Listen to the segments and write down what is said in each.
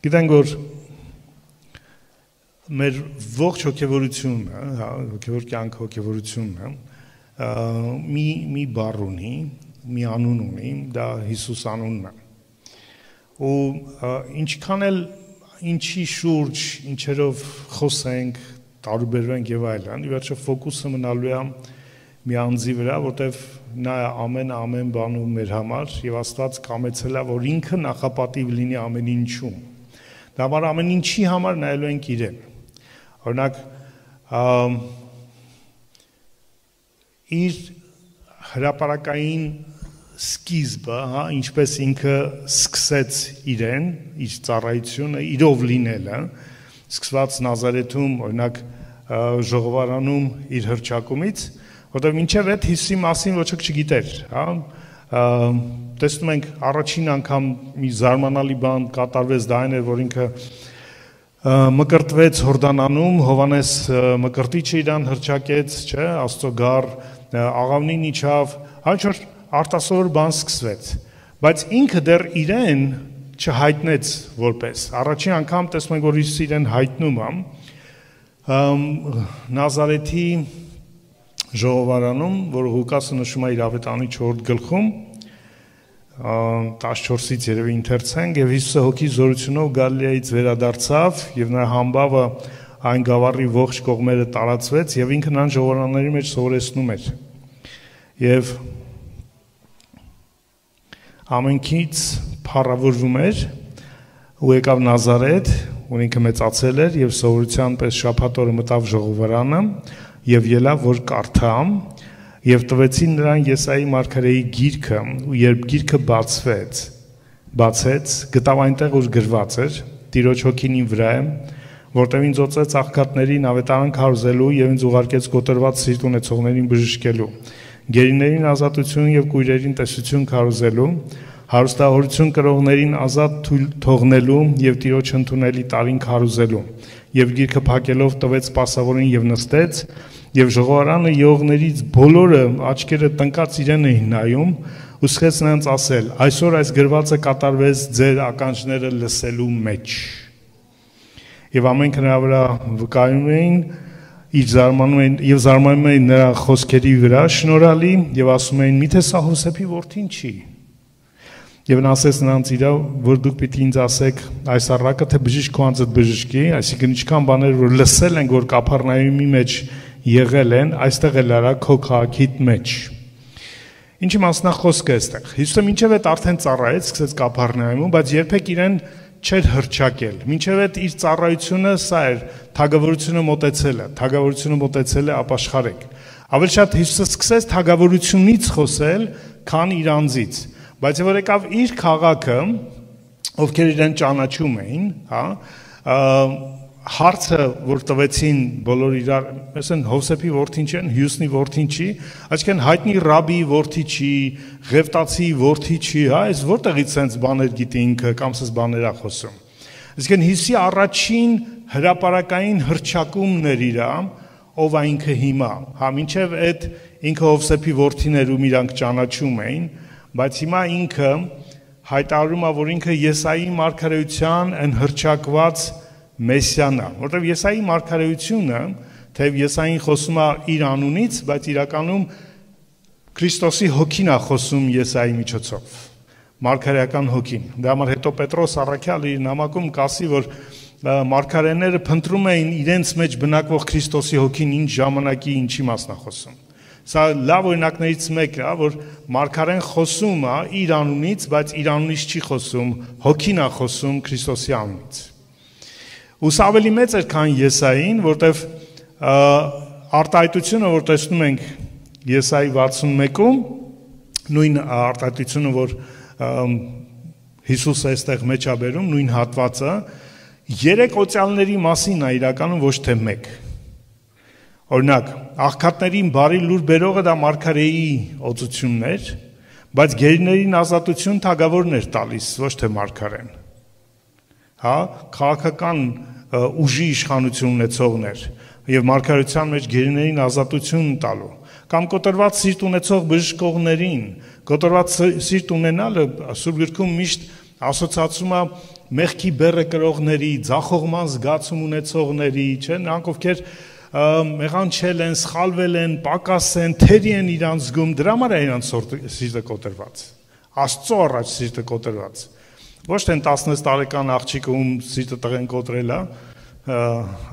Գիտենք, որ մեր ողջ հոգևորությունը, հոգևոր կյանք հոգևորությունը մի բառ ունի, մի անուն ունի, դա Հիսուս անունն է։ Ու ինչքան էլ ինչի շուրջ, ինչերով խոսենք, տարուբերվենք եւ այլն, ի վերջո ֆոկուսը մնալու է մի անձի վրա, որտեվ նա ամեն բանում մեր համար եւ Աստված կամեցել է, որ ինքը նախապատիվ լինի ամեն ինչում։ Դա համար ամեն ինչի համար նայելու ենք իրեն։ Օրինակ, իր հրապարակային սկիզբը, ինչպես ինքը սկսեց իրեն, իր ծառայությունը, իրով լինելը, սկսված Նազարեթում, օրինակ ժողովարանում իր հռչակումից, որտեղ մինչև այդ Հիսուսի մասին ոչ ոք չգիտեր, տեսնում ենք առաջին անգամ մի զարմանալի բան կատարվեց, դա այն էր, որ ինքը մկրտվեց Հորդանանում, Հովանես մկրտիչը իրան հռչակեց, չէ, Աստծո գառ, աղավնին իջավ, ինչ-որ արտասովոր բան սկսվեց, բայց ինքը դեռ իրեն չհայտնեց որպես։ Առաջին անգամ տեսնում ենք, որ Հիսուսը իրեն հայտնում է Նազարեթի ժողովարանում, որը Ղուկասը նշում է իր ավետարանի 4 գլխում, 14-ից երևի ընթերցենք, եւ Հիսուսը հոգի զորությունով Գալիլեայից վերադարձավ, եւ նրա համբավը այն գավառի ողջ կողմերը տարածվեց, եւ ինքը նրան ժողովարանների մեջ սովորեցնում էր։ Եվ ամենքից փառավորվում էր ու եկավ Նազարեթ, ու ինքը մեծացել էր եւ սովորության պես շաբաթ օրը մտավ ժողովարանը եւ ելավ որ կարդա եւ տվեցին նրան Եսայի մարգարեի գիրքը ու երբ գիրքը բացեց գտավ այնտեղ որ գրված էր Տիրոջ հոգին իմ վրա է որտեղ ինձ օծեց աղքատներին ավետարան քարոզելու եւ ինձ ուղարկեց կոտրված սիրտ ունեցողներին բժշկելու գերիներին ազատություն եւ կույրերին տեսություն քարոզելու հարստահորություն կրողներին ազատ թողնելու եւ Տիրոջ ընդունելի տարին քարոզելու եւ գիրքը փակելով տվեց սպասավորին եւ նստեց եւ ժողովարանը եղողներից բոլորը աչքերը տնկած իրեն էին նայում ու սկսեց նրանց ասել այսօր այս գրվածը կատարվեց ձեր ականջները լսելու մեջ եւ ամենքը նրա վրա վկայում էին իր զարմանում էին նրա խոսքերի վրա շնորհալի եւ ասում էին միթե սա Հովսեփի որդին չի Եվ նա ասեց նրանց իրա, որ դուք պիտի ինձ ասեք այս առակը, թե բժիշկ քո անձդ բժշկի, այսինքն ինչքան բաներ, որ լսել ենք, որ Կափառնայումի մեջ եղել են, այստեղ էլ արա քո քաղաքիդ մեջ։ Ինչի մասնախոսքը այստեղ։ Հիսուսը մինչև այդ արդեն ծառայեց, սկսեց Կափառնայումում, բայց երբեք իրեն չէր հռչակել։ Մինչև այդ իր ծառայությունը սա էր, թագավորությունը մոտեցել է ապաշխարեք։ Ավելի շատ Հիսուսը սկսեց թագավորությունից խոսել, քան իր անձից։ Բայց որ եկավ իր քաղաքը, ովքեր իրեն ճանաչում էին, հարցը, որ տվեցին բոլոր իրար, այսինքն Հովսեփի որդին չի, Հյուսնի որդին չի, այսինքն հայտնի ռաբիի որդի չի, Ղևտացի որդի չի, այս որտեղից sense բաներ գիտի ինքը, կամ սենց բաներ է խոսում։ Այսինքն Հիսուսի առաջին հրապարակային հռչակումն էր իրա, ով է ինքը հիմա, մինչև այդ ինքը Հովսեփի որդին էր, ում իրանք ճանաչում էին, բայց հիմա ինքը հայտարարում է, որ ինքը Եսայի մարգարեության են հռչակված Մեսիան է, որտեղ Եսայի մարգարեությունը, թեև Եսային խոսում է իր անունից, բայց իրականում Քրիստոսի հոգին է խոսում Եսայի միջոցով, մարգարեական հոգին։ Դա համար հետո Պետրոս առաքյալը իր նամակում կասի, որ մարգարեները փնտրում էին իրենց մեջ բնակվող Քրիստոսի հոգին ինչ ժամանակի ինչի մասն է խոսում։ Սա լավ օրինակներից մեկն է, որ մարգարեն խոսում է իր անունից, բայց իր անունից չի խոսում, հոգին է խոսում Քրիստոսի անունից։ Ու սա ավելի մեծ էր, քան Եսային, որտեվ արտահայտությունը, որ տեսնում ենք Եսայի 61-ում, նույն արտահայտությունը, որ Հիսուսը այստեղ մեջ է բերում, նույն հատվածը, 3 օծյալների մասին է իրականում ոչ թե 1։ Օրինակ, աղքատներին բարի լուր բերողը դա մարգարեի օծությունն էր, բայց գերիներին ազատություն թագավորն էր տալիս, ոչ թե մարգարեն։ Քաղաքական ուժի իշխանություն ունեցողն էր եւ մարգարեության մեջ գերիներին ազատություն տալու կամ կոտրված սիրտ ունեցող բժշկողներին, կոտրված սիրտ ունենալը Սուրբ Գրքում միշտ ասոցացում է մեղքի բեռը կրողների, ձախողման զգացում ունեցողների, չէ՞, նրանք ովքեր մեղանչել են, սխալվել են, պակաս են, թերի են իրանց զգում, դրա համար է իրանց սիրտը կոտրված։ Աստծո առաջ սիրտը կոտրված։ Ոչ թե 16 տարեկան աղջիկը ում սիրտը տղեն կոտրել է,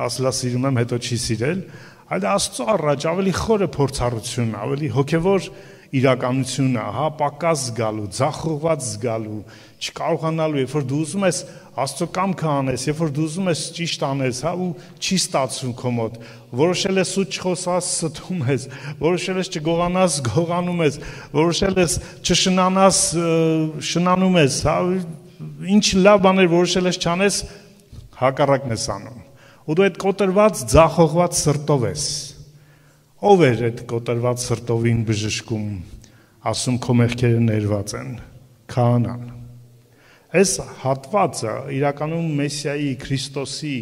ասելա սիրում եմ, հետո չի սիրել, այլ Աստծո առաջ ավելի խորը փորձառություն, ավելի հոգևոր իրականություն է, հա, պակաս զգալու, ձախողված զգալու, չկարողանալու, երբ որ դու ուզում ես Աստծո կամքը անես, երբ որ դու ուզում ես ճիշտ անես, հա, ու չի ստացվում քո մոտ, որոշել ես սուտ չխոսած, ստում ես, որոշել ես չգողանաս, գողանում ես, որոշել ես չշնանաս, շնանում ես, հա, ինչ լավ բաներ որոշել ես չանես, հակառակն ես անում։ Ու դու այդ կոտրված, ձախողված սրտով ես։ Ով էր այդ կոտրված սրտովին բժշկում, ասում քո մեղքերը ներված են, Քահանան։ Այս հատվածը իրականում Մեսիայի, Քրիստոսի,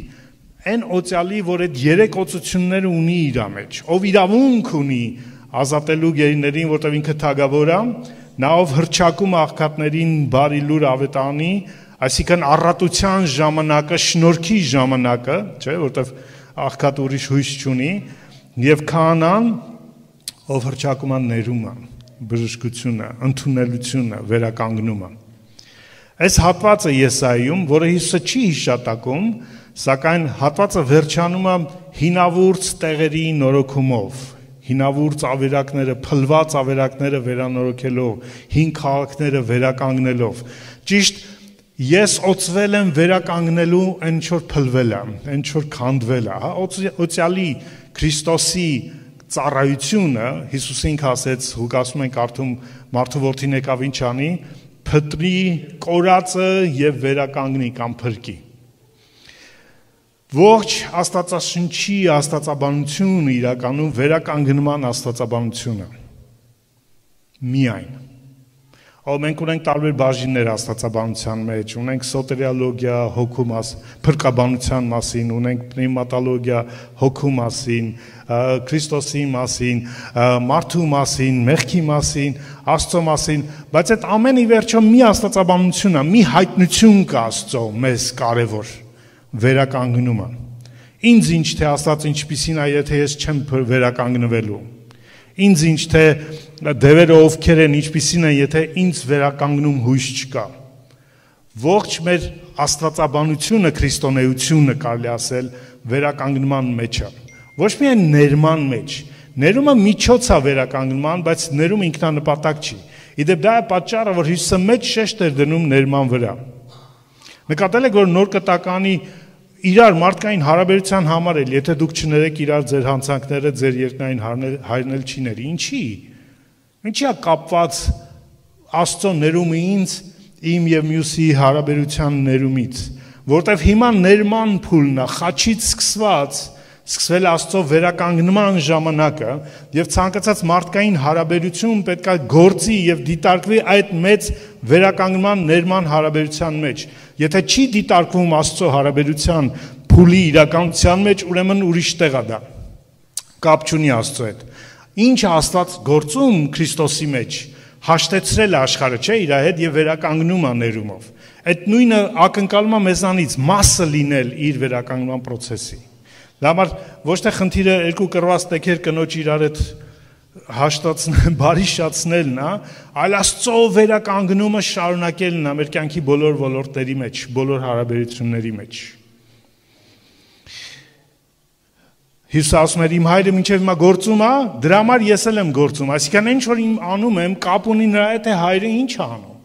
այն օծյալի, որ այդ երեք օծությունները ունի իր մեջ, ով իրավունք ունի ազատելու գերիներին, որտեղ ինքը թագավոր է, նա ով հռչակում աղքատներին բարի լուր ավետանի, այսինքն առատության ժամանակը, շնորհքի ժամանակը, չէ, որտեղ աղքատ ուրիշ հույս չունի, եւ Քահանան, ով հռչակում է ներումը, բժշկությունը, ընդունելությունը, վերականգնումը։ Այս հատվածը Եսայիում, որը Հիսուսը չի հիշատակում, սակայն հատվածը վերջանում է հինավուրց տեղերի նորոգումով, հինավուրց ավերակները, փլված ավերակները վերանորոգելով, հին քաղաքները վերականգնելով։ Ճիշտ ես օծվել եմ վերականգնելու այն ինչ որ փլվել է, այն ինչ որ քանդվել է, հա, օծյալի Քրիստոսի ծառայությունը Հիսուսը ինքը ասեց, Ղուկասում ենք կարդում, մարդու որդին եկավ ինչ անի, փտրի կորածը եւ վերականգնի կամ փրկի։ Ողջ Աստվածաշնչի աստվածաբանությունը իրականում վերականգնման աստվածաբանությունը։ Միայն մենք ունենք տարբեր բաժիններ աստվածաբանության մեջ, ունենք սոտերիոլոգիա հոգու փրկաբանության մասին, ունենք պնևմատոլոգիա հոգու մասին, Քրիստոսի մասին, մարդու մասին, մեղքի մասին, Աստծո մասին, բայց այդ ամենի վերջո մի աստվածաբանություն է, մի հայտնություն կա Աստծո մեզ կարևոր վերականգնումը։ Ինձ ինչ թե Աստված ինչպիսին է, եթե ես չեմ վերականգնվելու։ Ինձ ինչ թե դևերը ովքեր են, ինչպիսին են, եթե ինձ վերականգնում հույս չկա։ Ողջ մեր աստվածաբանությունը, քրիստոնեությունը կարելի ասել վերականգնման մեջ է։ Ոչ միայն ներման մեջ։ Ներումը միջոց է վերականգնման, բայց ներումը ինքնանպատակ չի։ Իդեպ դա է պատճառը, որ Հիսուսը մեծ շեշտ էր դնում ներման վրա։ Նկատել եք, որ նոր կտականի իրար մարդկային հարաբերության համար էլ, եթե դուք չներեք իրար ձեր հանցանքները, ձեր երկնային հայրն էլ չի ների, ինչի է կապված Աստծո ներումը ինձ, իմ եւ մյուսի հարաբերության ներումից, որտեվ հիմա ներման փուլն է, խաչից սկսվել Աստծո վերականգնման ժամանակը եւ ցանկացած մարդկային հարաբերություն պետք է գործի եւ դիտարկվի այդ մեծ վերականգնման ներման հարաբերության մեջ։ Եթե չի դիտարկվում Աստծո հարաբերության փուլի իրականության մեջ, ուրեմն ուրիշ տեղ է դա։ Կապ չունի Աստծո հետ։ Ինչ է Աստված գործում Քրիստոսի մեջ, հաշտեցրել է աշխարհը, չէ, իր հետ եւ վերականգնում է ներումով։ Այդ նույնը ակնկալում է մեզանից մասը լինել իր վերականգնման process-ի։ Դա համար ոչ թե խնդիրը երկու կռված տեքեր կնոջ իրար հետ հաշտացնել, բարիշացնելն է, այլ Աստծո վերականգնումը շարունակելն է մեր կյանքի բոլոր ոլորտների մեջ, բոլոր հարաբերությունների մեջ։ Հիսուսը ասում էր իմ հայրը մինչև հիմա գործում է, դրա համար ես էլ եմ գործում, այսինքն ինչ որ իմ անում եմ, կապ ունի նրա հետ, թե հայրը ինչ է անում։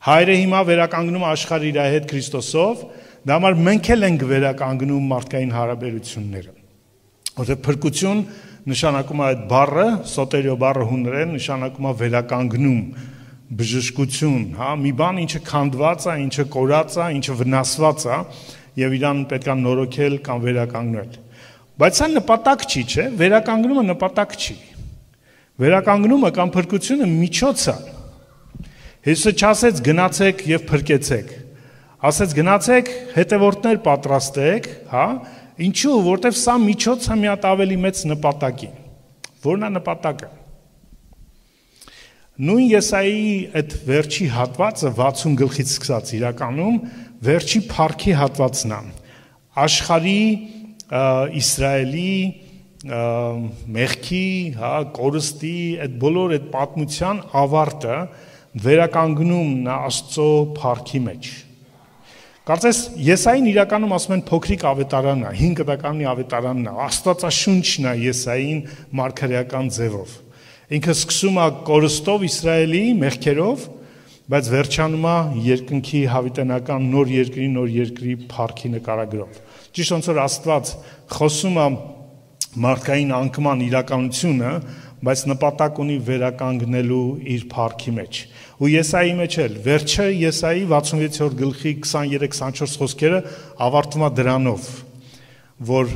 Հայրը հիմա վերականգնում աշխարհը իր հետ Քրիստոսով, դա համար մենք էլ ենք վերականգնում մարդկային հարաբերությունները։ Որտեղ փրկություն նշանակում է այդ բառը, սոտերիո բառը հուներեն նշանակում է վերականգնում, բժշկություն, հա, մի բան ինչը քանդված է, ինչը կորած է, ինչը վնասված է, եւ իրան պետք է նորոգել կամ վերականգնել։ Բայց սա նպատակ չի, չէ՞, վերականգնումը նպատակ չի։ Վերականգնումը կամ փրկությունը միջոց է։ Հիսուսը չասեց գնացեք եւ փրկեցեք։ Ասեց գնացեք, հետևորդներ պատրաստեք, հա, ինչու, որտեվ սա միջոց է մի հատ ավելի մեծ նպատակի։ Որն է նպատակը։ Նույն Եսայիի այդ վերջի հատվածը 60 գլխից սկսած իրականում վերջի փառքի հատվածն է։ Աշխարհի Իսրայելի մեղքի, հա, կորստի, այդ բոլոր այդ պատմության ավարտը վերականգնումն է Աստծո փառքի մեջ։ Կարծես Եսային իրականում ասում են փոքրիկ ավետարանն է, 5 տականի ավետարանն է, Աստվածաշունչն է Եսային մարգարեական ձևով։ Ինքը սկսում է կորստով Իսրայելի մեղքերով, բայց վերջանում է երկնքի հավիտենական նոր երկրի փառքի նկարագրով։ Ճիշտ ոնց որ Աստված խոսում է մարդկային անկման իրականությունը, բայց նպատակ ունի վերականգնելու իր փառքի մեջ։ Ու Եսայի մեջ էլ վերջը Եսայի 66-րդ գլխի 23-24 խոսքերը ավարտվում է դրանով, որ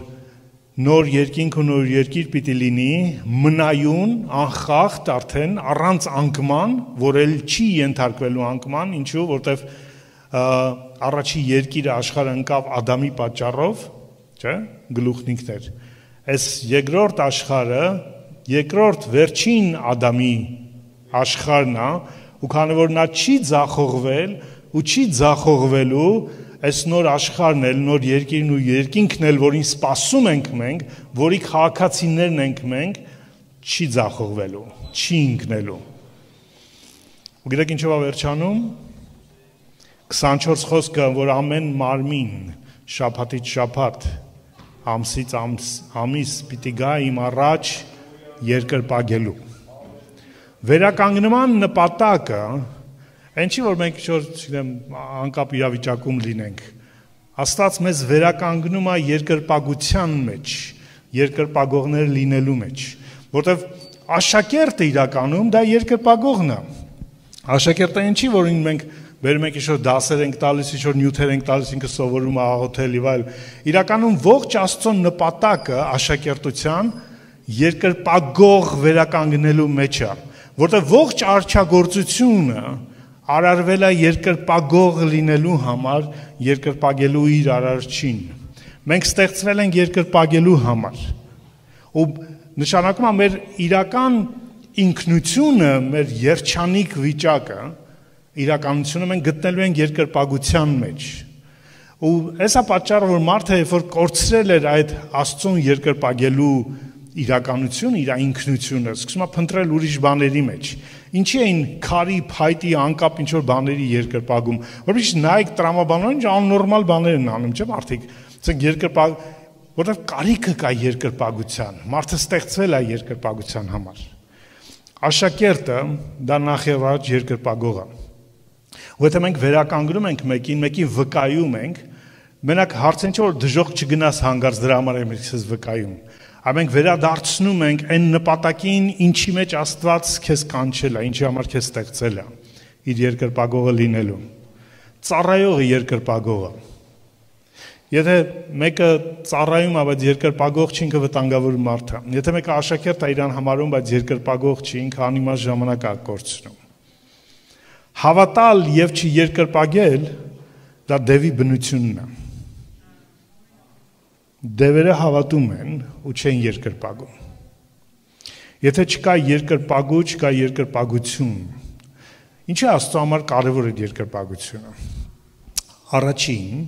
նոր երկինք ու նոր երկիր պիտի լինի, մնայուն, անխախտ արդեն, առանց անկման, որ էլ չի ենթարկվելու անկման, ինչու, որտեվ առաջի երկիրը աշխարհը ընկավ Ադամի պատճառով, չէ՞, գլուխն ինքն էր։ Այս երկրորդ աշխարհը, երկրորդ վերջին Ադամի աշխարհն է, ու քանի որ նա չի ձախողվել ու չի ձախողվելու, այս նոր աշխարհն էլ, նոր երկիրն ու երկինքն էլ, որին սպասում ենք մենք, որի քաղաքացիներն ենք մենք, չի ձախողվելու, չի ընկնելու։ Ու գիտեք ինչով է վերջանում։ 24 խոսքը, որ ամեն մարմին շաբաթից շաբաթ, ամսից ամիս պիտի գա իմ առաջ երկրպագելու։ Վերականգնման նպատակը, այնչի որ մենք չգիտեմ անկապ իրավիճակում լինենք, Աստված մեզ վերականգնում է երկրպագության մեջ, երկրպագողներ լինելու մեջ, որտեվ աշակերտը իրականում դա երկրպագողն է։ Աշակերտը ինչի որին մենք բերում ենք ինչ-որ դասեր ենք տալիս, ինչ-որ նյութեր ենք տալիս, ինքը սովորում է աղոթել եւ այլ։ Իրականում ողջ Աստծո նպատակը աշակերտության երկրպագող վերականգնելու մեջ է, որտեղ ողջ արչագործությունը արարվել է երկրպագող լինելու համար, երկրպագելու իր արարչին։ Մենք ստեղծվել ենք երկրպագելու համար։ Ու նշանակում է մեր իրական ինքնությունը, մեր երջանիկ վիճակը, իրականությունը մենք գտնելու ենք երկրպագության մեջ։ Ու հեսա պատճառը, որ մարդը երբ որ կորցրել էր այդ Աստծուն երկրպագելու իրականությունը, իր ինքնությունը, սկսում է փնտրել ուրիշ բաների մեջ։ Ինչի էին քարի, փայտի, անկապ ինչ-որ բաների երկրպագում, որովհետեւ նայեք տրամաբանորեն աննորմալ բաներ են անում, չէ՞ մարդիկ, ասենք երկրպագ, որովհետեւ կարիքը կա երկրպագության, մարդը ստեղծվել է երկրպագության համար։ Աշակերտը դա նախևառաջ երկրպագող է։ Ու եթե մենք վերականգնում ենք մեկին վկայում ենք, մենակ հարցն չէ որ դժոխք չգնաս հանգարց դրա համար ենք քեզ վկայում։ Այլ մենք վերադարձնում ենք այն նպատակին, ինչի մեջ Աստված քեզ կանչել է, ինչի համար քեզ ստեղծել է, իր երկրպագողը լինելու։ Ծառայողը երկրպագողը։ Եթե մեկը ծառայում է, բայց երկրպագող չի, ինքը վտանգավոր մարդ է։ Եթե մեկը աշակերտ է իրան համարում, բայց երկրպագող չի, ինքը անիմաստ ժամանակ է կորցնում։ Հավատալ եւ չերկրպագել դա դևի բնությունն է։ Դևերը հավատում են ու չեն երկրպագում։ Եթե չկա երկրպագու, չկա երկրպագություն։ Ինչ է Աստծո համար կարևոր է երկրպագությունը։ Առաջին,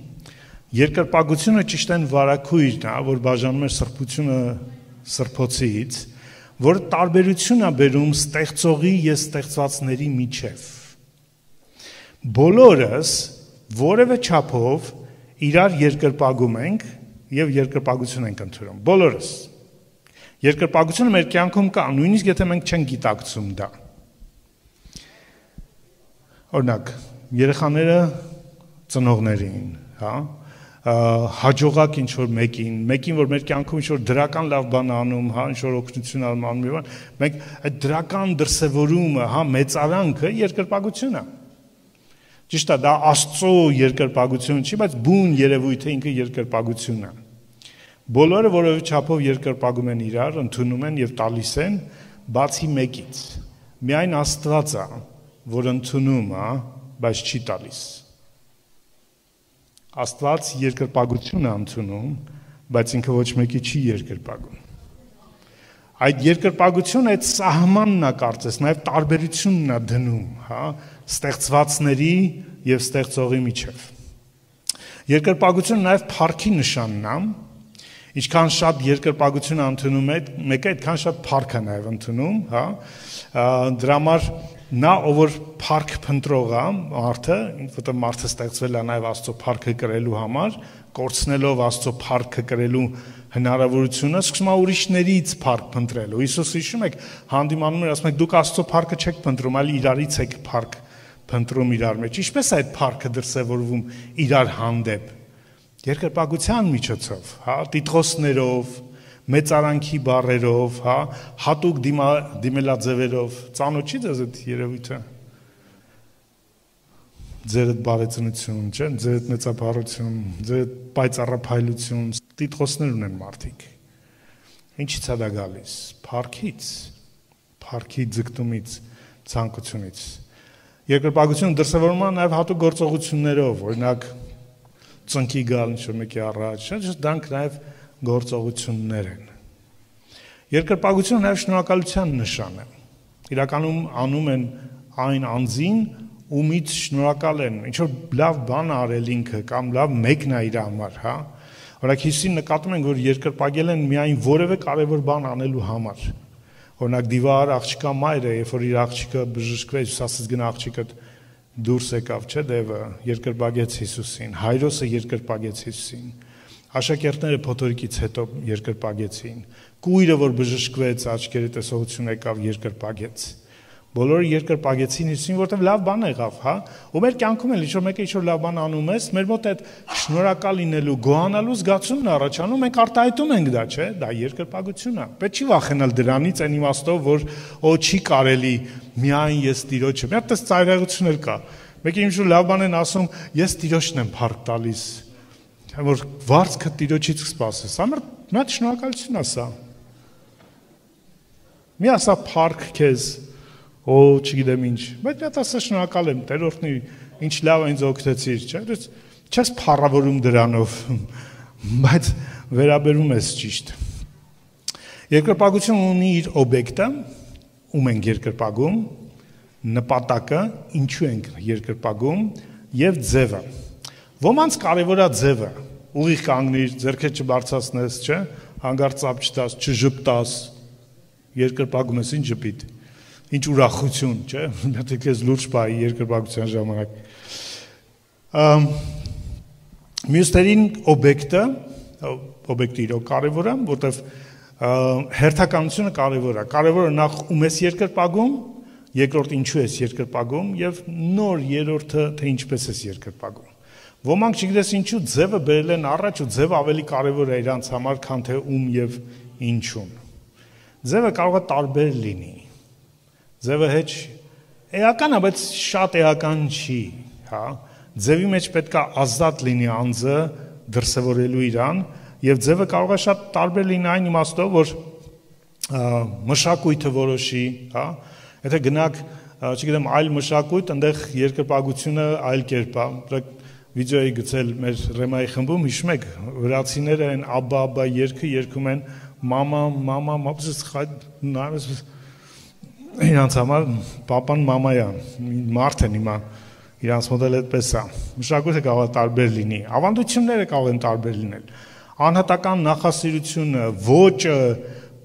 երկրպագությունը ճիշտ են վարակույրն է, որ բաժանում է սրբությունը սրբոցից, որ տարբերություն է բերում ստեղծողի եւ ստեղծվածների միջև։ Բոլորս որևէ չափով իրար երկրպագում ենք եւ երկրպագություն ենք ընդունում։ Բոլորս։ Երկրպագությունը մեր կյանքում կա, նույնիսկ եթե մենք չենք գիտակցում դա։ Օրինակ, երեխաները ծնողներին, հա, հաջողակ ինչ որ մեկին որ մեր կյանքում ինչ որ դրական լավ բան անում, հա, ինչ որ օգնություն անում եւ մենք այդ դրական դրսևորումը, հա, մեծարանքը երկրպագություն է։ Ճիշտ է, դա Աստծո երկրպագություն չի, բայց բուն երևույթը ինքը երկրպագություն է։ Բոլորը որևէ չափով երկրպագում են իրար, ընդունում են եւ տալիս են, բացի մեկից։ Միայն Աստված է, որ ընդունում է, բայց չի տալիս։ Աստված երկրպագություն է ընդունում, բայց ինքը ոչ մեկի չի երկրպագում։ Այդ երկրպագությունը այդ սահմանն է կարծես, նաև տարբերությունն է դնում, հա, ստեղծվածների եւ ստեղծողի միջև։ Երկրպագությունը նաև փառքի նշանն է։ Ինչքան շատ երկրպագություն ընդունում է, մեկը այդքան շատ փառք է նաև ընդունում, հա։ Դրա համար նա ով որ փառք փնտրող է, մարդը, որտեղ մարդը ստեղծվել է նաև Աստծո փառքը կրելու համար, կորցնելով Աստծո փառքը կրելու հնարավորությունը, սկսում է ուրիշներից փառք փնտրելու։ Հիսուսը հիշում եք, հանդիմանում էր, ասում եք, դուք Աստծո փառքը չեք փնտրում, այլ իրարից եք փառք փնտրում իրար մեջ։ Ինչպես է այդ փառքը դրսևորվում իրար հանդեպ։ Երկրպագության միջոցով, հա, տիտղոսներով, մեծարանքի բառերով, հա, հատուկ դիմելաձևերով, ծանոթ չի ձեզ այդ երևույթը։ Ձեր բարեցնություն, չէ՞, ձեր մեծաբարություն, ձեր պայծառափայլություն, տիտղոսներ ունեն մարդիկ։ Ինչից է դա գալիս։ Փառքից, փառքի ձգտումից, ցանկությունից։ Երկրպագությունը դրսևորվում է նաև հատուկ գործողություններով, օրինակ ծնկի գալ ինչ-որ մեկի առաջ, չէ՞, դրանք նաև գործողություններ են։ Երկրպագությունը նաև շնորհակալության նշան է։ Իրականում անում են այն անձին, ումից շնորհակալ են, ինչ որ լավ բան արել ինքը կամ լավ մեկն է իր համար, հա։ Օրինակ Հիսուսին նկատում ենք, որ երկրպագել են միայն որևէ կարևոր բան անելու համար։ Օրինակ դիվար աղջկա մայրը, երբ որ իր աղջիկը բժշկվեց, ասաց գնա աղջիկդ դուրս եկավ, չէ՞, դևը երկրպագեց Հիսուսին, Հայրոսը երկրպագեց Հիսուսին, աշակերտները փոթորիկից հետո երկրպագեցին, կույրը որ բժշկվեց, աչքերի տեսողություն եկավ, երկրպագեց։ Բոլորը երկրպագեցին Հիսուսին, որտեղ լավ բան եղավ, հա։ Ու մեր կյանքում էլ ինչ որ մեկը ինչ որ լավ բան անում ես, մեր մոտ այդ շնորհակալ լինելու, գոհանալու զգացումն առաջանում, մենք արտահայտում ենք դա, չէ՞, դա երկրպագություն է։ Պետք չի վախենալ դրանից, այն իմաստով, որ չի կարելի միայն ես Տիրոջը։ Մի հատ ծայրահեղություններ կա։ Մեկը ինչ որ լավ բան են ասում, ես Տիրոջն եմ փառք տալիս, որ վարձքը Տիրոջից կսպասես։ Մի հատ շնորհակալություն է սա։ Մի ասա փառք քեզ չգիտեմ ինչ, բայց դա ասա շնորհակալ եմ, Տերորդն ինչ լավ ինձ օգնեցիր, չէ՞, չես փառավորում դրանով, բայց վերաբերում ես ճիշտ։ Երկրպագությունը ունի իր օբյեկտը, ում ենք երկրպագում, նպատակը, ինչու ենք երկրպագում եւ ձևը։ Ոմանց կարևոր է ձևը, ուղիղ կանգնիր, ձեռքեր չբարձրացնես, չէ՞, հանգարց ծափ չտաս, չժպտաս, երկրպագում ես ինչ ժպիտ։ Ինչ ուրախություն, չէ՞, դա քեզ լուրջ բայ երկրպագության ժամանակ։ Մյուսներին օբյեկտը իրոք կարևոր է, որտեվ հերթականությունը կարևոր է։ Կարևորը նախ ում ես երկրպագում, երկրորդ ինչու ես երկրպագում եւ նոր երրորդը թե ինչպես ես երկրպագում։ Ոմանք չգիտես ինչու ձևը բերել են առաջ ու ձևը ավելի կարևոր է իրանց համար, քան թե ում եւ ինչուն։ Ձևը կարող է տարբեր լինի։ Ձևը հեչ էական է, բայց շատ էական չի, հա։ Ձևի մեջ պետք է ազատ լինի անձը դրսևորելու իրան, եւ ձևը կարող է շատ տարբեր լինի այն իմաստով, որ մշակույթը որոշի, հա։ Եթե գնաք, չգիտեմ, այլ մշակույթ, այնտեղ երկրպագությունը այլ կերպ է։ Վիդեոյի գցել մեր Ռեմայի խմբում, հիշում եք, վրացիները այն աբա երգը երգում են մամա, իրանց համար պապան մամայա, մարդ են հիմա, իրանց մոտ էլ այդպես է, մշակույթը կարող է տարբեր լինի, ավանդությունները կարող են տարբեր լինել, անհատական նախասիրությունը, ոճը,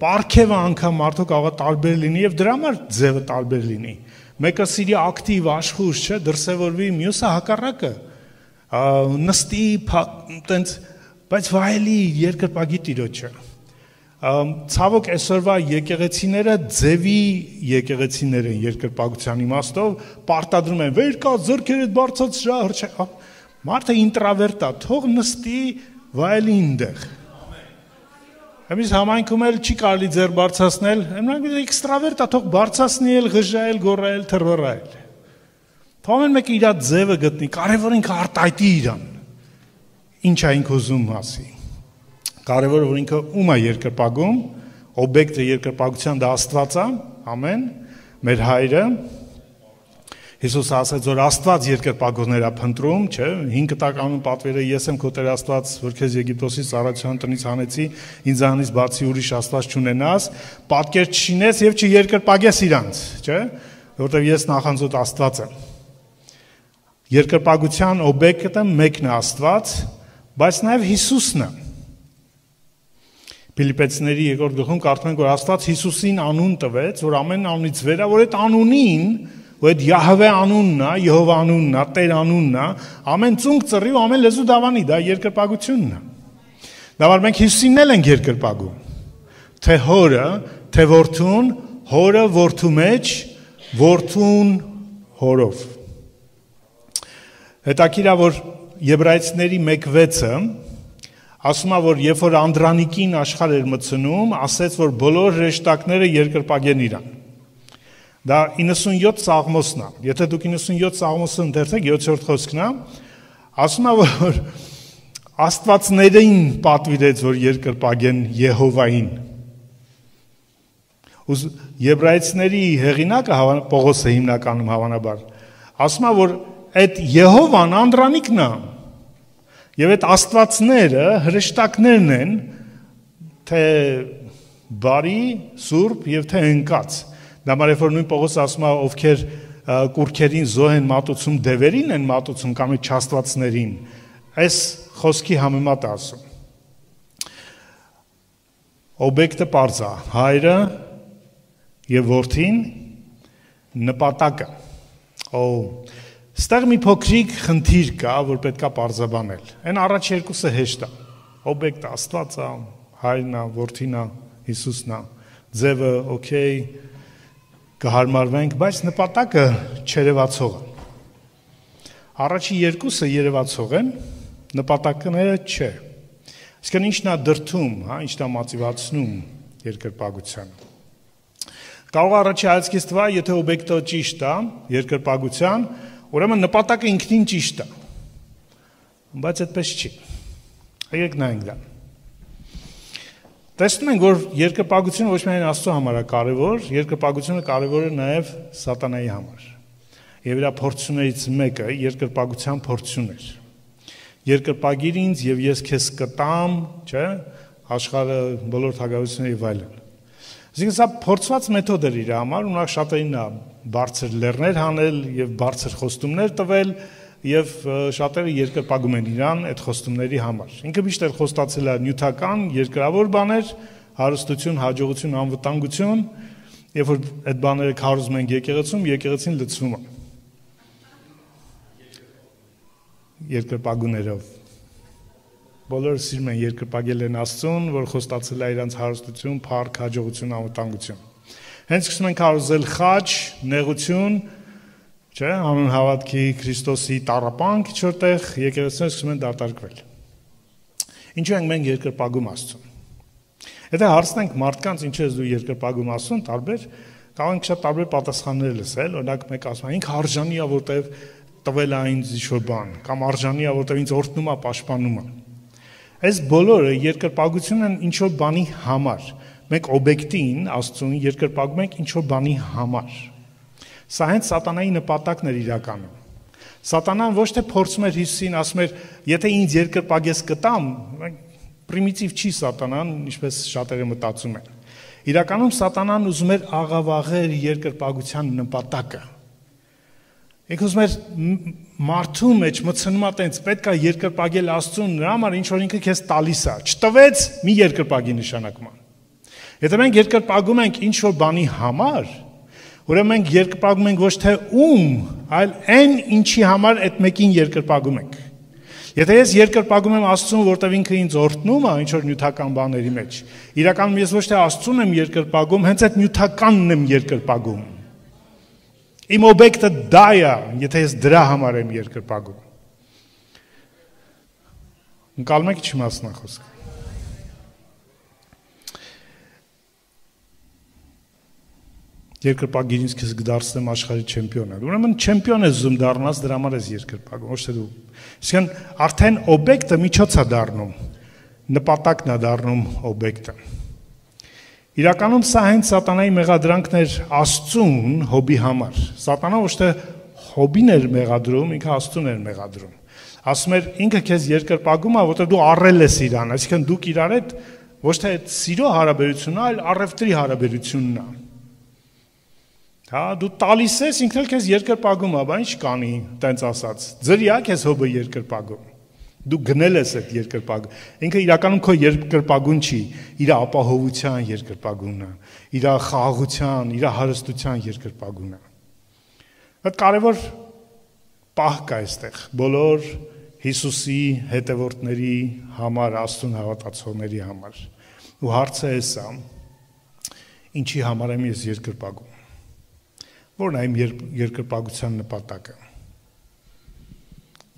պարգևը անգամ մարդու կարող է տարբեր լինի եւ դրա համար ձևը տարբեր լինի, մեկը սիրի ակտիվ, աշխույժ, չէ, դրսևորվի, մյուսը հակառակը, նստի, տենց, բայց վայելի երկրպագի Տիրոջը։ Ցավոք այսօրվա եկեղեցիները ձևի եկեղեցիներ են երկրպագության իմաստով, պարտադրում են վեր կա ձեռքերդ բարձրացրա, մարդը ինտրավերտ է, թող նստի վայելի այնտեղ։ Εμείς համայնքում էլ չի կարելի ձեռ բարձրացնել, այնքան էքստրավերտ է, թող բարձրացնի էլ, ղժայել, գոռայել, թռվռայել։ Թող մեկը իր ձևը գտնի, կարևոր ինքը արտահայտի իրան։ Ինչ է ինքը ուզում ասի։ Կարևորը որ ինքը ում է երկրպագում, օբյեկտը երկրպագության դա Աստված է, ամեն, մեր Հայրը։ Հիսուսը ասաց, որ Աստված երկրպագողներ է փնտրում, չէ՞, 5 տականում պատվերը ես եմ քո Տեր Աստված, որ քեզ Եգիպտոսից Սարացիան տնից հանեցի, ինձանից բացի ուրիշ Աստված չունենաս, պատկեր չշինես եւ չերկրպագես իրանց, չէ՞, որովհետեւ ես նախանձոտ Աստված եմ։ Երկրպագության օբյեկտը մեկն է Աստված, բայց նաև Հիսուսն է։ Փիլիպպեցիների 2-րդ գլխում կարդում ենք, որ Աստված Հիսուսին անուն տվեց, որ ամեն անունից վեր է, որ այդ անունին, որ այդ Յահվե անունն է, Եհովա անունն է, Տեր անունն է, ամեն ծունկ ծռի ու ամեն լեզու դավանի, դա երկրպագությունն է։ Դա որ մենք Հիսուսինն էլ ենք երկրպագում։ Թե հորը, թե որդուն, հորը որդու մեջ, որդուն հորով։ Հետաքրքիր է, որ Եբրայեցիների 1:6-ը ասում է, որ երբ որ Անդրանիկին աշխարհ էր մտցնում, ասեց, որ բոլոր հրեշտակները երկրպագեն իրան։ Դա 97 Սաղմոսն է։ Եթե դուք 97 Սաղմոսը ընթերցեք, 7-րդ խոսքն է, ասում է, որ Աստվածներին պատվիրեց, որ երկրպագեն Եհովային։ Եբրայեցիների հեղինակը Պողոսը հիմնականում հավանաբար ասում է, որ այդ Եհովան Անդրանիկն է։ Եվ այդ աստվածները հրեշտակներն են, թե բարի, սուրբ և թե ընկած։ Դա մարև որ նույն Պողոսը ասում է, ովքեր կուրքերին զոհ են մատուցում, դևերին են մատուցում կամ այդ չաստվածներին, այս խոսքի համեմատ է ասում։ Օբյեկտը պարզ է, հայրը և որդին, նպատակը։ Ստեղ մի փոքրիկ խնդիր կա, որ պետք է պարզաբանել։ Այն առաջ երկուսը հեշտ է։ Օբյեկտը Աստված է, հայրն է, որդին է, Հիսուսն է, ձևը օքեյ, կհարմարվենք, բայց նպատակը չերևացող է։ Առաջի երկուսը երևացող են, նպատակները չէ։ Իսկն ինչն է դրդում, ինչն է մոտիվացնում երկրպագությանը։ Կարող է առաջի հայացքից թվա, եթե օբյեկտը ճիշտ է, երկրպագության, ուրեմն նպատակը ինքնին ճիշտ է, բայց այդպես չի։ Եկեք նայենք դա։ Տեսնում ենք, որ երկրպագությունը ոչ միայն Աստծո համար է կարևոր, երկրպագությունը կարևոր է նաև սատանայի համար։ Եվ իր փորձություններից մեկը երկրպագության փորձությունն էր։ Երկրպագիր ինձ եւ ես քեզ կտամ, չէ՞, աշխարհը բոլոր թագավորությունները եւ այլն։ Այսինքն սա փորձված մեթոդ էր իր համար, ունակ շատերին է բարձր լեռներ հանել եւ բարձր խոստումներ տվել եւ շատերը երկրպագում են իրան այդ խոստումների համար։ Ինքը միշտ էլ խոստացել է նյութական, երկրավոր բաներ, հարստություն, հաջողություն, անվտանգություն, երբ որ այդ բաները քարոզում են եկեղեցում, եկեղեցին լցվում է։ Երկրպագուներով։ Բոլորը սիրում են երկրպագել են Աստծուն, որ խոստացել է իրանց հարստություն, փառք, հաջողություն, անվտանգություն։ Հենց սկսում են քարոզել խաչ, նեղություն, չէ, անուն հավատքի Քրիստոսի տառապանք, չորտեղ եկեղեցիները սկսում են դատարկվել։ Ինչու ենք մենք երկրպագում Աստծուն։ Եթե հարցնենք մարդկանց ինչ ես դու երկրպագում Աստծուն, տարբեր կարող ենք շատ տարբեր պատասխաններ լսել, օրինակ մեկ ասում է, ինքը արժանի է, որտեղ տվել է ինձ ինչ-որ բան, կամ արժանի է, որտեղ ինձ օրհնում է, պաշտպանում է։ Այս բոլորը երկրպագություն են ինչ-որ բանի համար։ Մենք օբյեկտին, Աստծուն երկրպագում ենք ինչ-որ բանի համար։ Սա հենց սատանայի նպատակն էր իրականում։ Սատանան ոչ թե փորձում էր Հիսուսին, ասում էր, եթե ինձ երկրպագես կտամ, պրիմիտիվ չի սատանան, ինչպես շատերը մտածում են։ Իրականում սատանան ուզում էր աղավաղել երկրպագության նպատակը։ Ինքը ուզում էր մարդու մեջ մտցնում է տենց, պետք է երկրպագել Աստծուն, նրա համար ինչ որ ինքը քեզ տալիս է, չտվեց, մի երկրպագի նշանակում է։ Եթե մենք երկրպագում ենք ինչ որ բանի համար, ուրեմն մենք երկրպագում ենք ոչ թե ում, այլ այն ինչի համար այդ մեկին երկրպագում ենք։ Եթե ես երկրպագում եմ Աստծուն, որտեղ ինքը ինձ օրհնում է ինչ որ նյութական բաների մեջ, իրականում ես ոչ թե Աստծուն եմ երկրպագում, հենց այդ նյութականն եմ երկրպագում։ Իմ օբյեկտը դա է, եթե ես դրա համար եմ երկրպագում։ Ընկալում եք չի մասնախոսքը։ Երկրպագին ինձ քեզ կդարձնեմ աշխարհի չեմպիոնը։ Ուրեմն չեմպիոն ես ուզում դառնաս, դրա համար ես երկրպագում, ոչ թե դու։ Իսկն արդեն օբյեկտը միջոց է դառնում, նպատակն է դառնում օբյեկտը։ Իրականում սա հենց սատանայի մեղադրանքն էր Աստծուն հոբի համար։ Սատանան ոչ թե հոբին էր մեղադրում, ինքը Աստծուն էր մեղադրում։ Ասում էր ինքը քեզ երկրպագում է, որտեղ դու առել ես իրան, այսինքն դուք իրար հետ ոչ թե սիրո հարաբերությունն է, այլ առևտրի հարաբերությունն է։ Հա, դու տալիս ես, ինքն էլ քեզ երկրպագում է, բա ինչ կանի, տենց ասած։ Ձրի է քեզ հոբը երկրպագում։ Դու գնել ես այդ երկրպագում։ Ինքը իրականում քո երկրպագուն չի, իր ապահովության երկրպագունն է, իր խաղաղության, իր հարստության երկրպագունն է։ Այդ կարևոր պահ կա այստեղ բոլոր Հիսուսի հետևորդների համար, Աստծուն հավատացողների համար։ Ու հարցը է սա. ինչի համար եմ ես երկրպագում։ Որն է իմ երկրպագության նպատակը։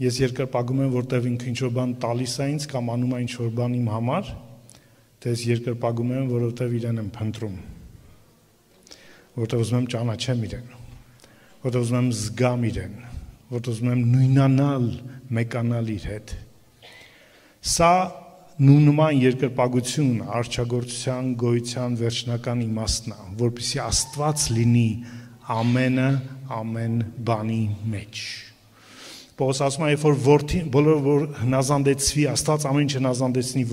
Ես երկրպագում եմ, որտեղ ինքը ինչ-որ բան տալիս է ինձ կամ անում է ինչ-որ բան իմ համար, թե ես երկրպագում եմ, որովհետև իրեն եմ փնտրում, որտեղ ուզում եմ ճանաչեմ իրեն, որտեղ ուզում եմ զգամ իրեն, որտեղ ուզում եմ նույնանալ, մեկանալ իր հետ։ Սա նույնման երկրպագություն, արչագործության, գոյության վերջնական իմաստն է, որպեսզի Աստված լինի ամենը ամեն բանի մեջ։ Պողոս ասում է, երբ որ որդին, բոլորը որ հնազանդեցվի, Աստված ամեն ինչ հնազանդեցնի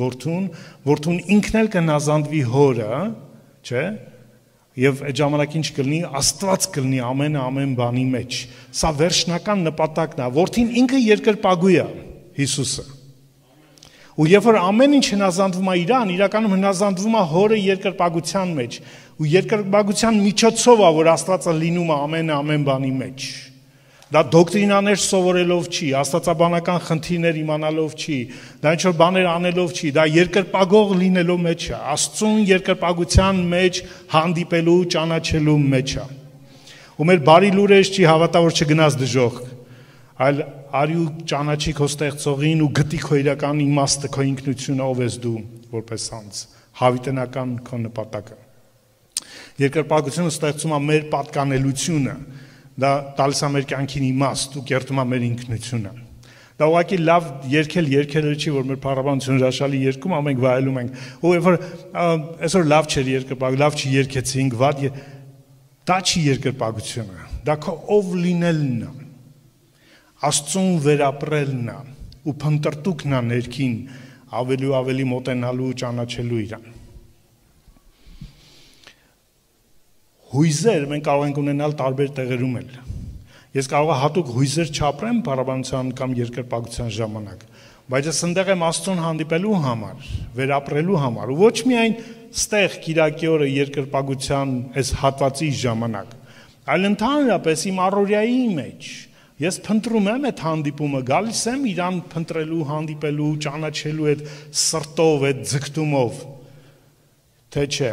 որդուն ինքն էլ կհնազանդվի հորը, չէ՞։ Եվ այդ ժամանակ ինչ կլինի, Աստված կլինի ամենը ամեն բանի մեջ։ Սա վերջնական նպատակն է, որդին ինքը երկրպագու է, Հիսուսը։ Ու երբ որ ամեն ինչ հնազանդվում է իրան, իրականում հնազանդվում է հորը երկրպագության մեջ, ու երկրպագության միջոցով է, որ Աստվածը լինում է ամեն բանի մեջ։ Դա դոկտրինաներ սովորելով չի, աստվածաբանական խնդիրներ իմանալով չի, դա ինչ-որ բաներ անելով չի, դա երկրպագող լինելով մեջ է, Աստծուն երկրպագության մեջ հանդիպելու, ճանաչելու մեջ է։ Ու մեր բարի լուրը չի հավատա, որ չգնաս դժոխք, այլ արի ու ճանաչի քո ստեղծողին ու գտի քո իրական իմաստը, քո ինքնությունը, ով ես դու որպես անձ, հավիտենական քո նպատակը։ Երկրպագությունը ստեղծում է մեր պատկանելությունը, դա տալիս է մեր կյանքին իմաստ ու կերտում է մեր ինքնությունը։ Դա ուղղակի լավ երկելը չի, որ մեր փառաբանություն հրաշալի երգում ամենք վայելում ենք։ Ու երբ որ այսօր լավ չէր երկրպագ, լավ չի երգեցինք, վատ դա չի երկրպագությունը։ Դա քո ով լինելն է։ Աստծուն վերապրելն է ու փնտրտուքն է ներքին ավելի ու ավելի մոտենալու ու ճանաչելու իրան։ Հույզեր մենք կարող ենք ունենալ տարբեր տեղերում էլ։ Ես կարող եմ հատուկ հույզեր չապրեմ փառաբանության կամ երկրպագության ժամանակ, բայց ես ընդեղ եմ Աստծուն հանդիպելու համար, վերապրելու համար, ու ոչ միայն ստեղ Կիրակի օրը երկրպագության այս հատվածի ժամանակ, այլ ընդհանրապես իմ առօրյայի մեջ։ Ես փնտրում եմ այդ հանդիպումը, գալիս եմ իրան փնտրելու, հանդիպելու, ճանաչելու այդ սրտով, այդ ձգտումով, թե չէ։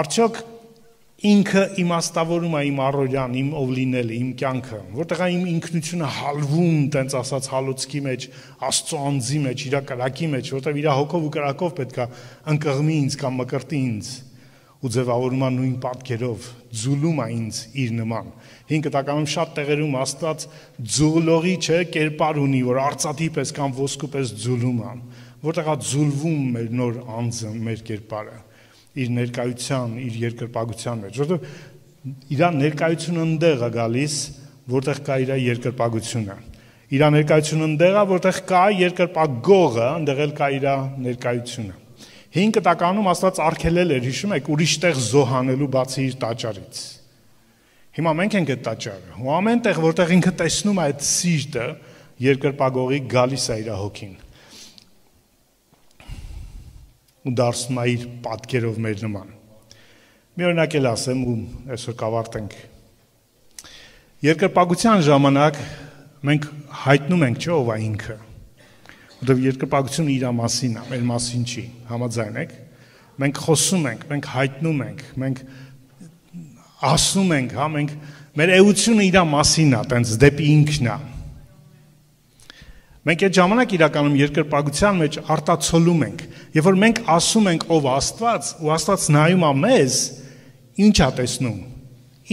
Արդյոք ինքը իմաստավորում է իմ առօրյան, իմ ով լինելը, իմ կյանքը, որտեղ իմ ինքնությունը հալվում, տենց ասած հալոցքի մեջ, Աստծո անձի մեջ, իր կրակի մեջ, որտեղ իր հոգով ու կրակով պետք է ընկղմի ինձ կամ մկրտի ինձ ու ձևավորում է նույն պատկերով, ձուլում է ինձ իր նման։ Հին կտականում շատ տեղերում Աստված ձուլողի չէ կերպար ունի, որ արծաթի պես կամ ոսկու պես ձուլում է, որտեղ է ձուլվում մեր նոր անձը, մեր կերպարը, իր ներկայության, իր երկրպագության մեջ, որտեղ իր ներկայությունը ընդեղ է գալիս, որտեղ կա իր երկրպագությունը։ Իր ներկայությունը ընդեղ է, որտեղ կա երկրպագողը, ընդեղ էլ կա իր ներկայությունը։ Հին կտականում Աստված արգելել էր, հիշում եք, ուրիշ տեղ զոհանելու բացի իր տաճարից։ Հիմա մենք ենք այդ տաճարը, ու ամեն տեղ, որտեղ ինքը տեսնում է այդ սիրտը, երկրպագողի գալիս է իր հոգին։ Ու դարձնում է իր պատկերով մեր նման։ Մի օրինակ էլ ասեմ ու այսօր կավարտենք։ Երկրպագության ժամանակ մենք հայտնում ենք, չէ՞ ով է ինքը։ Որտեղ երկրպագությունը իր մասին է, մեր մասին չի, համաձայն եք։ Մենք խոսում ենք, մենք հայտնում ենք, մենք ասում ենք, հա, մենք մեր էությունը իր մասին է, տենց դեպի ինքն է։ Մենք այդ ժամանակ իրականում երկրպագության մեջ արտացոլում ենք, երբ որ մենք ասում ենք ով Աստված, ու Աստված նայում է մեզ, ինչ է տեսնում։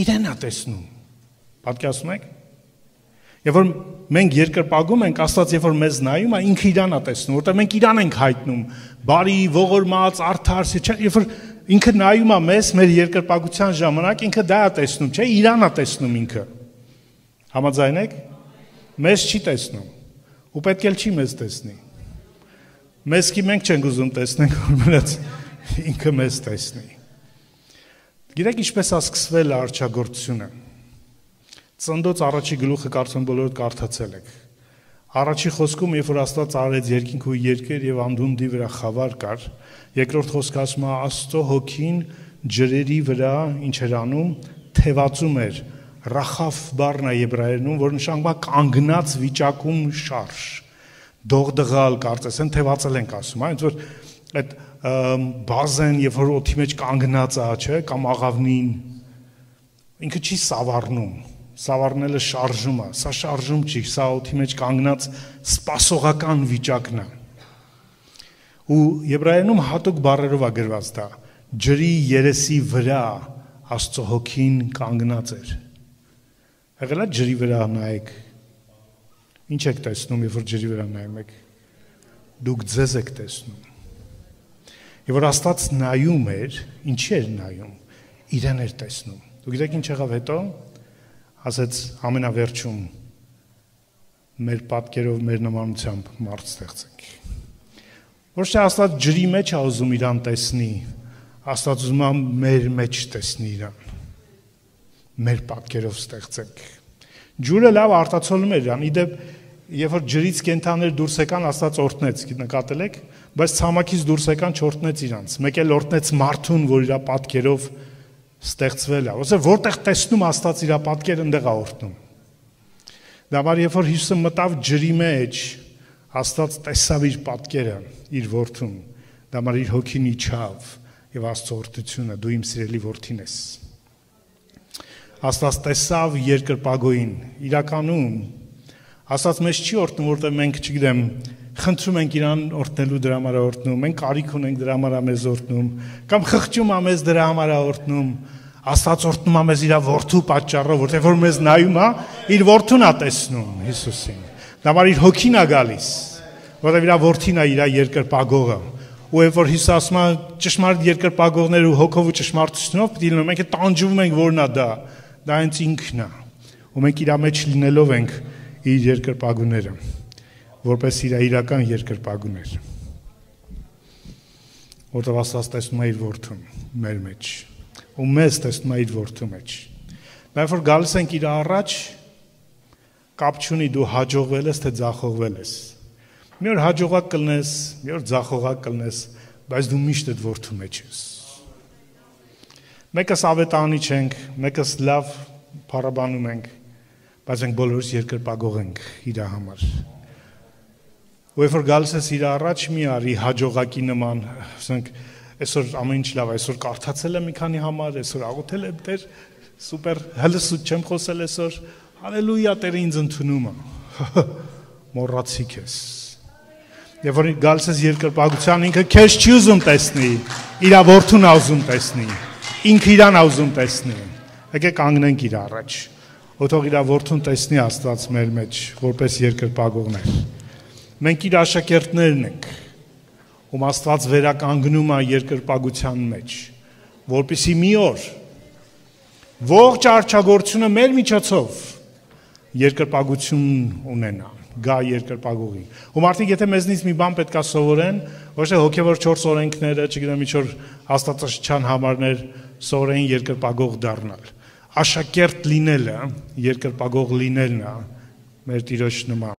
Իրեն է տեսնում։ Պատկերացնում եք։ Երբ որ մենք երկրպագում ենք, Աստված երբ որ մեզ նայում է, ինքը իրան է տեսնում, որտեղ մենք իրան ենք հայտնում, բարի, ողորմած, արդար, չէ՞, երբ որ ինքը նայում է մեզ, մեր երկրպագության ժամանակ, ինքը դա է տեսնում, չէ՞, իրան է տեսնում ինքը։ Համաձայն եք։ Մեզ չի տեսնում։ Ու պետք էլ չի մեզ տեսնի։ Մեզ մենք չենք ուզում տեսնենք, որ մնաց ինքը մեզ տեսնի։ Գիտեք ինչպես է սկսվել արչագործությունը։ Ծննդոց առաջի գլուխը կարծում բոլորդ կարդացել եք։ Առաջի խոսքում, երբ որ Աստված արեց երկինք ու երկեր եւ անդունդի վրա խավար կար, երկրորդ խոսքը ասում է Աստծո հոգին ջրերի վրա ինչ էր անում, թևածում էր, ռախավ բառն է եբրայերենում, որ նշանակում է կանգնած վիճակում շարժ, դողդղալ կարծես են թևածել ենք ասում, այնց որ այդ բազեն, երբ որ օդի մեջ կանգնած է, չէ, կամ աղավնին, ինքը չի սավառնում, սավառնելը շարժում է, սա շարժում չի, սա օդի մեջ կանգնած սպասողական վիճակն է։ Ու եբրայերենում հատուկ բառերով է գրված դա, ջրի երեսի վրա Աստծո հոգին կանգնած էր։ Եղել է ջրի վրա նայեք։ Ինչ եք տեսնում, երբ որ ջրի վրա նայում եք։ Դուք ձեզ եք տեսնում։ Եվ որ Աստված նայում էր, ինչի էր նայում, իրեն էր տեսնում։ Դուք գիտեք ինչ եղավ հետո, ասեց ամենավերջում մեր պատկերով, մեր նմանությամբ մարդ ստեղծենք։ Ոչ թե Աստված ջրի մեջ է ուզում իրան տեսնի, Աստված ուզում է մեր մեջ տեսնի իրան, մեր պատկերով ստեղծենք։ Ջուրը լավ արտացոլում էր իրան, իդեպ երբ որ ջրից կենթաներ դուրս եկան, Աստված օրհնեց, նկատել եք, բայց ցամաքից դուրս եկան չօրհնեց իրանց։ Մեկ էլ օրհնեց մարդուն, որ իր պատկերով ստեղծվել է։ Ոսե որտեղ տեսնում Աստված իր պատկերը, այնտեղ է օրհնում։ Դա համար երբ որ Հիսուսը մտավ ջրի մեջ, Աստված տեսավ իր պատկերը, իր որդուն։ Դա համար իր հոգին իջավ եւ Աստծո օրհնությունը, դու իմ սիրելի որդին ես։ Աստված տեսավ երկրպագոին, իրականում Աստված մեզ չի օրհնում, որտեղ մենք, չգիտեմ, խնդրում ենք իրան օրհնելու դրա համար օրհնում, մենք կարիք ունենք դրա համար մեզ օրհնում, կամ խղճում է մեզ դրա համար օրհնում։ Աստված օրհնում է մեզ իր որդու պատճառով, որտեղ որ մեզ նայում է, իր որդուն է տեսնում Հիսուսին։ Դա համար իր հոգին է գալիս, որտեղ իր որդին է իր երկրպագողը։ Ու երբ որ Հիսուս ասում է ճշմարիտ երկրպագողներ ու հոգով ու ճշմարտությունով պիտի լինեն, մենք տանջվում ենք, որն է դա հենց ինքն է։ Ու մենք իր մեջ լինելով ենք իր երկրպագուները, որպես իր իրական երկրպագուներ։ Որտեղ Աստված տեսնում է իր որդուն մեր մեջ, ու մեզ տեսնում է իր որդու մեջ։ Բայց որ գալիս ենք իր առաջ, կապ չունի դու հաջողվել ես թե ձախողվել ես։ Մի օր հաջողակ կլնես, մի օր ձախողակ կլնես, բայց դու միշտ այդ որդու մեջ ես։ Մեկս ավետարանի չենք, մեկս լավ փառաբանում ենք, բայց մենք բոլորս երկրպագող ենք իր համար։ Ու երբ որ գալիս ես իր առաջ, մի արի հաջողակի նման, ասենք, այսօր ամեն ինչ լավ, այսօր կարդացել եմ մի քանի համար, այսօր աղոթել եմ, Տեր, սուպեր, հələ սուտ չեմ խոսել այսօր, հալելույա, Տերը ինձ ընդունում է։ Մոռացիք ես։ Երբ որ գալիս ես երկրպագության, ինքը քեզ չի ուզում տեսնի, իր որդուն է ուզում տեսնի, ինքը իրան է ուզում տեսնի։ Եկեք կանգնենք իր առաջ։ Ոթող իր որդուն տեսնի Աստված մեր մեջ, որպես երկրպագողներ։ Մենք իր աշակերտներն ենք, ում Աստված վերականգնում է երկրպագության մեջ, որպեսզի մի օր ողջ արչագործությունը մեր միջոցով երկրպագություն ունենա, գա երկրպագողի։ Ու մարդիկ եթե մեզնից մի բան պետք է սովորեն, ոչ թե հոգևոր 4 օրենքները, չգիտեմ ինչ որ աստվածաշնչյան համարներ սովորեն երկրպագող դառնալ։ Աշակերտ լինելը, երկրպագող լինելն է մեր Տիրոջ նման։